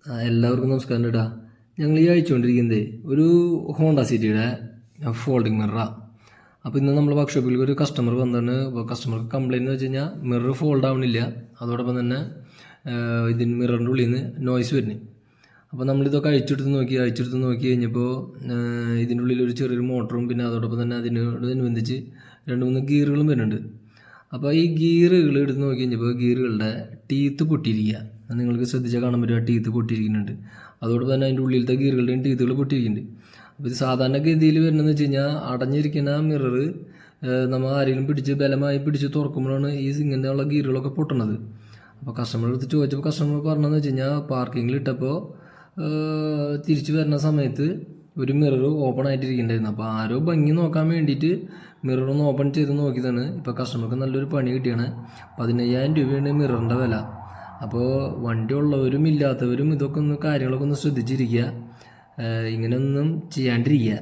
എല്ലാവർക്കും നമസ്കാരം കേട്ടാ. ഞങ്ങൾ ഈ അയച്ചുകൊണ്ടിരിക്കുന്നത് ഒരു ഹോണ്ട സിറ്റിയുടെ ഫോൾഡിങ് മിററാണ്. അപ്പോൾ ഇന്ന് നമ്മൾ വർക്ക്ഷോപ്പിൽ ഒരു കസ്റ്റമർ വന്നിട്ട് കസ്റ്റമർക്ക് കംപ്ലയിൻ്റ് എന്ന് വെച്ച് കഴിഞ്ഞാൽ മിറർ ഫോൾഡ് ആവണില്ല, അതോടൊപ്പം തന്നെ ഇതിന് മിററിൻ്റെ ഉള്ളിൽ നിന്ന് നോയ്സ് വരുന്നു. അപ്പോൾ നമ്മളിതൊക്കെ അഴിച്ചെടുത്ത് നോക്കി കഴിഞ്ഞപ്പോൾ ഇതിൻ്റെ ഉള്ളിൽ ഒരു ചെറിയൊരു മോട്ടറും പിന്നെ അതോടൊപ്പം തന്നെ അതിനോടനുബന്ധിച്ച് 2-3 ഗിയറുകളും വരുന്നുണ്ട്. അപ്പോൾ ഈ ഗിയറുകൾ എടുത്ത് നോക്കി കഴിഞ്ഞപ്പോൾ ഗിയറുകളുടെ ടീത്ത് പൊട്ടിയിരിക്കുക. നിങ്ങൾക്ക് ശ്രദ്ധിച്ചാൽ കാണാൻ പറ്റും, ആ ടീത്ത് പൊട്ടിയിരിക്കുന്നുണ്ട്. അതോടൊപ്പം തന്നെ അതിൻ്റെ ഉള്ളിലത്തെ ഗിയറുകളുടെയും ടീത്തുകൾ പൊട്ടിയിരിക്കുന്നുണ്ട്. അപ്പോൾ ഇത് സാധാരണ ഗതിയിൽ വരുന്നതെന്ന് വെച്ച് കഴിഞ്ഞാൽ അടഞ്ഞിരിക്കുന്ന മിറർ നമ്മൾ ആരെങ്കിലും ബലമായി പിടിച്ച് തുറക്കുമ്പോഴാണ് ഈ ഇങ്ങനെയുള്ള ഗിയറുകളൊക്കെ പൊട്ടുന്നത്. അപ്പോൾ കസ്റ്റമർ അടുത്ത് ചോദിച്ചപ്പോൾ കസ്റ്റമർ പറഞ്ഞതെന്ന് വെച്ച് കഴിഞ്ഞാൽ പാർക്കിങ്ങിൽ ഇട്ടപ്പോൾ തിരിച്ചു വരുന്ന സമയത്ത് ഒരു മിറർ ഓപ്പൺ ആയിട്ടിരിക്കുന്നുണ്ടായിരുന്നു. അപ്പോൾ ആരോ ഭംഗി നോക്കാൻ വേണ്ടിയിട്ട് മിറർ ഒന്ന് ഓപ്പൺ ചെയ്ത് നോക്കിയതാണ്. ഇപ്പോൾ കസ്റ്റമർക്ക് നല്ലൊരു പണി കിട്ടിയാണ്. 15,000 രൂപയാണ് മിററിൻ്റെ വില. അപ്പോൾ വണ്ടി ഉള്ളവരും ഇല്ലാത്തവരും ഇതൊക്കെ കാര്യങ്ങളൊക്കെ ഒന്ന് ശ്രദ്ധിച്ചിരിക്കുക, ഇങ്ങനെയൊന്നും ചെയ്യാണ്ടിരിക്കുക.